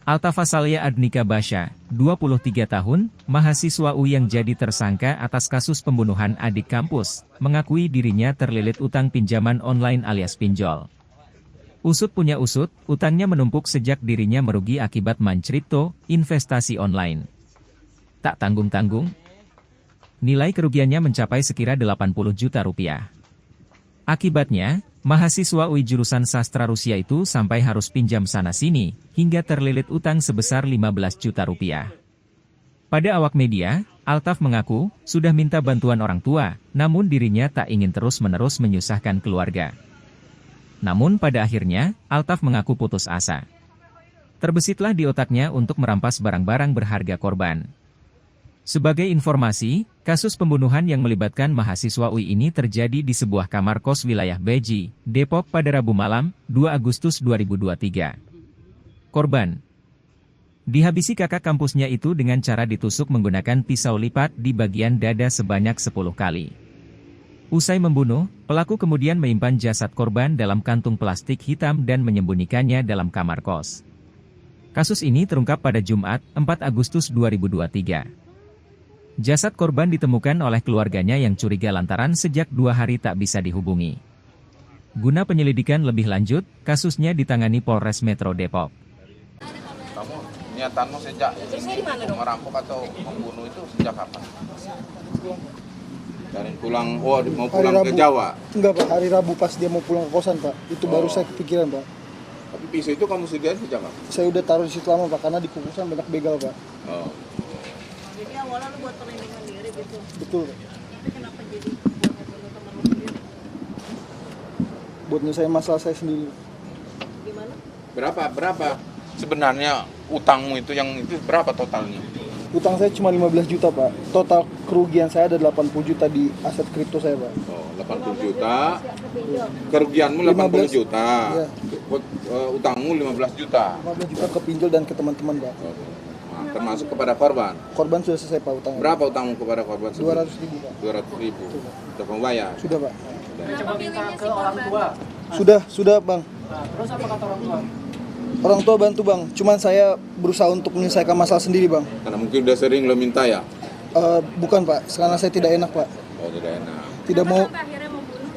Alta Fasalia Adnika Basha, 23 tahun, mahasiswa UI yang jadi tersangka atas kasus pembunuhan adik kampus, mengakui dirinya terlilit utang pinjaman online alias pinjol. Usut punya usut, utangnya menumpuk sejak dirinya merugi akibat mancripto, investasi online. Tak tanggung-tanggung, nilai kerugiannya mencapai sekira 80 juta rupiah. Akibatnya, mahasiswa UI jurusan sastra Rusia itu sampai harus pinjam sana-sini, hingga terlilit utang sebesar 15 juta rupiah. Pada awak media, Altaf mengaku, sudah minta bantuan orang tua, namun dirinya tak ingin terus-menerus menyusahkan keluarga. Namun pada akhirnya, Altaf mengaku putus asa. Terbesitlah di otaknya untuk merampas barang-barang berharga korban. Sebagai informasi, kasus pembunuhan yang melibatkan mahasiswa UI ini terjadi di sebuah kamar kos wilayah Beji, Depok pada Rabu malam, 2 Agustus 2023. Korban dihabisi kakak kampusnya itu dengan cara ditusuk menggunakan pisau lipat di bagian dada sebanyak 10 kali. Usai membunuh, pelaku kemudian menyimpan jasad korban dalam kantung plastik hitam dan menyembunyikannya dalam kamar kos. Kasus ini terungkap pada Jumat, 4 Agustus 2023. Jasad korban ditemukan oleh keluarganya yang curiga lantaran sejak 2 hari tak bisa dihubungi. Guna penyelidikan lebih lanjut, kasusnya ditangani Polres Metro Depok. Kamu niatanmu sejak merampok atau membunuh itu sejak kapan? Dari pulang, mau pulang ke Jawa? Enggak Pak, hari Rabu pas dia mau pulang ke kosan Pak, itu baru saya kepikiran Pak. Tapi pisau itu kamu sediain sejak kapan? Saya udah taruh di situ lama Pak, karena di kukusan banyak begal Pak. Oh. Jadi awalnya lu buat perlindungan diri gitu. Betul Pak. Tapi kenapa jadi buat ngebunuh teman lu sendiri? Buat nyelesain masalah saya sendiri. Gimana? Berapa sebenarnya utangmu itu berapa totalnya? Utang saya cuma 15 juta Pak. Total kerugian saya ada 80 juta di aset kripto saya Pak. Oh, 80 juta. Kerugianmu 80 juta. Iya. Utangmu 15 juta. 15 juta ke pinjol dan ke teman-teman Pak. Nah, termasuk kepada korban. Korban sudah selesai Pak utangnya. Berapa utangmu kepada korban? 200.000 Pak. 200.000. Sudah membayar? Sudah Pak. Coba minta ke orang tua. Sudah Bang. Nah, terus apa kata orang tua? Orang tua bantu Bang, cuman saya berusaha untuk menyelesaikan masalah sendiri Bang. Karena mungkin udah sering lo minta ya? Bukan Pak, karena saya tidak enak Pak. Oh, tidak enak. Tidak mau. Sampai akhirnya membunuh.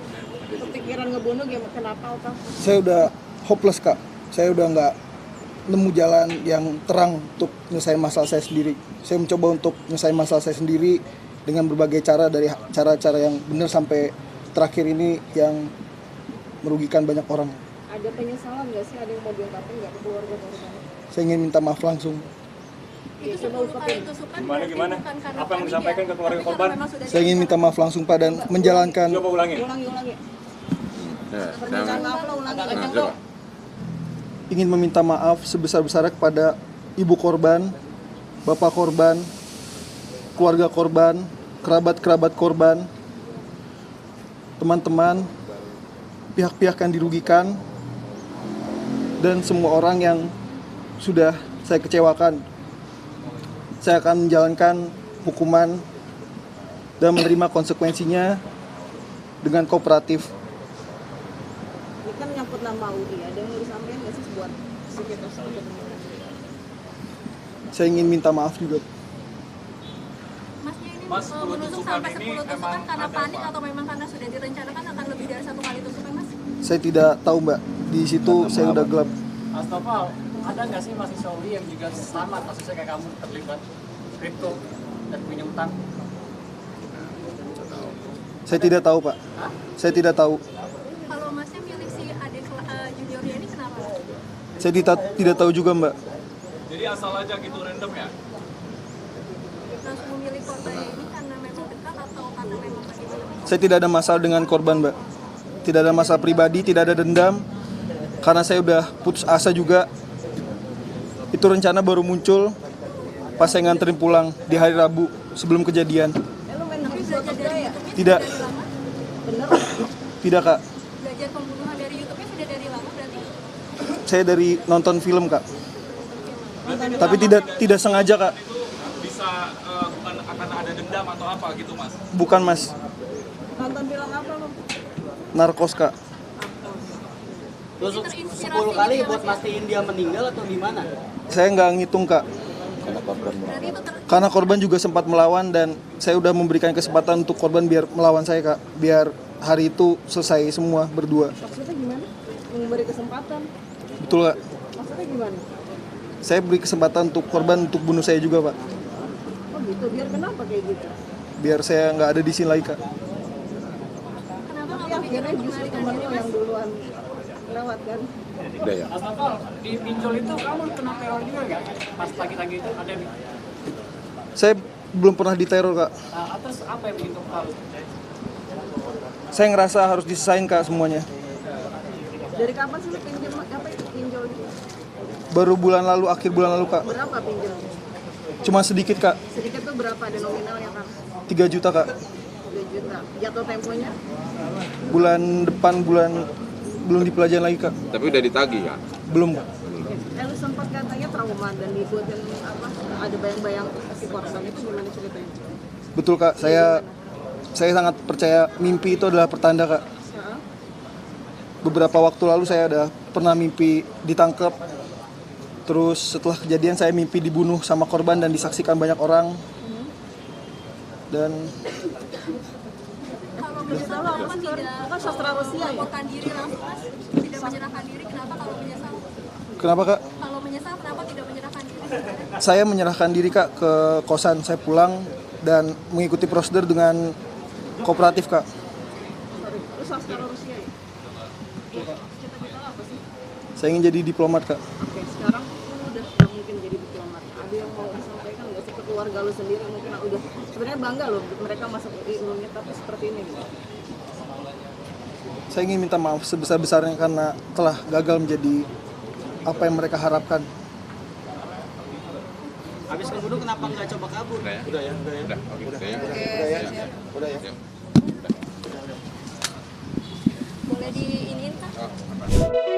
Kepikiran ngebunuh gimana? Kenapa Kak? Saya udah hopeless Kak. Saya udah nggak nemu jalan yang terang untuk menyelesaikan masalah saya sendiri. Saya mencoba untuk menyelesaikan masalah saya sendiri dengan berbagai cara, dari cara-cara yang benar sampai terakhir ini yang merugikan banyak orang. Ada penyesalan nggak sih? Ada yang mau diungkapin nggak ke keluarga korban? Saya ingin minta maaf langsung. Itu 10 kali tusukan. Gimana? Apa yang disampaikan ke keluarga korban? Saya ingin minta maaf langsung Pak dan menjalankan. Coba ulangi. Ulangi. Jangan. Maaf lo ulangi. Nah, coba. Ingin meminta maaf sebesar-besarnya kepada ibu korban, bapak korban, keluarga korban, kerabat-kerabat korban, teman-teman, pihak-pihak yang dirugikan, dan semua orang yang sudah saya kecewakan. Saya akan menjalankan hukuman dan menerima konsekuensinya dengan kooperatif. Ini kan nyangkut nama UI. Ada yang mau disampaikan nggak sih buat sekitar sekitar? Saya ingin minta maaf juga. Masnya ini Mas, menusuk tusukan sampai ini 10 tusukan emang karena ada panik apa? atau memang karena sudah direncanakan akan lebih dari 1 kali tusukan Mas? Saya tidak tahu Mbak. Di situ saya udah gelap. Mas Topal, ada nggak sih mahasiswa UI yang juga sama kasusnya kayak kamu terlibat kripto dan punya utang? Saya tidak tahu Pak. Saya tidak tahu. Kalau Masnya milih si adik juniornya ini kenapa? Saya tidak tahu juga Mbak. Jadi asal aja gitu random ya? Langsung memilih korban ini karena memang dekat atau karena memang bagaimana? Saya tidak ada masalah dengan korban Mbak. Tidak ada masalah pribadi, tidak ada dendam. Karena saya udah putus asa juga. Itu rencana baru muncul pas saya nganterin pulang di hari Rabu sebelum kejadian. Tapi belajar dari YouTube-nya Tidak. sudah dari lama? Bener? Tidak Kak. Belajar pembunuhan dari YouTube-nya sudah dari lama berarti? Saya dari nonton film Kak. Tapi tidak sengaja Kak. Bisa bukan akan ada dendam atau apa gitu Mas? Bukan Mas. Nonton film apa lo? Narkos Kak. Tusuk 10 kali buat mastiin dia meninggal atau gimana? Saya nggak ngitung kak, karena korban juga sempat melawan dan saya udah memberikan kesempatan untuk korban biar melawan saya kak, biar hari itu selesai semua berdua. Maksudnya gimana? Memberi kesempatan? Betul kak, Maksudnya gimana? saya beri kesempatan untuk korban untuk bunuh saya juga pak, Oh gitu, biar kenapa kayak gitu? biar saya nggak ada di sini lagi kak. Tapi akhirnya justru temen lo yang duluan lewat kan? Udah ya. Mas Novel, di pinjol itu kamu kena teror juga nggak? Pas pagi-pagi itu ada nih. Saya belum pernah diteror kak, Terus apa yang bikin kamu tahu? saya ngerasa harus disesain kak semuanya. Dari kapan sih lo pinjam apa itu pinjol itu? Baru bulan lalu, akhir bulan lalu kak, Berapa pinjamnya? cuma sedikit kak, Sedikit tuh berapa ada nominalnya kan? 3 juta kak. 2 juta. Jatuh temponya? Bulan depan belum dipelajarin lagi kak, Tapi udah ditagih kan? belum kak. Lu sempat katanya trauma dan dibuatin apa? Ada bayang-bayang si korban itu gimana ceritanya? Betul kak, saya sangat percaya mimpi itu adalah pertanda kak. Heeh. Beberapa waktu lalu saya ada pernah mimpi ditangkap. Terus setelah kejadian saya mimpi dibunuh sama korban dan disaksikan banyak orang. Dan Kalau Bisa menyesal lo apa kenapa sih? tidak Kan sastra Rusia ya? melaporkan diri langsung mas? Tidak menyerahkan diri, kenapa kalau menyesal? kenapa kak? Kalau menyesal kenapa tidak menyerahkan diri? Saya menyerahkan diri kak ke kosan. Saya pulang dan mengikuti prosedur dengan kooperatif kak. Sorry, lu sastra Rusia ya? Cita-cita lo apa sih? Saya ingin jadi diplomat kak. Oke, sekarang lu udah nggak mungkin jadi diplomat. Ada yang mau disampaikan nggak sih ke keluarga lu sendiri? Mungkin udah sebenarnya bangga loh mereka masuk UI umumnya tapi seperti ini gitu. Saya ingin minta maaf sebesar-besarnya karena telah gagal menjadi apa yang mereka harapkan. Habis kebunuh kenapa nggak coba kabur? Udah ya? Udah ya? Udah. Oke, udah ya? Udah ya. Boleh diiniin kan? Oh, apa?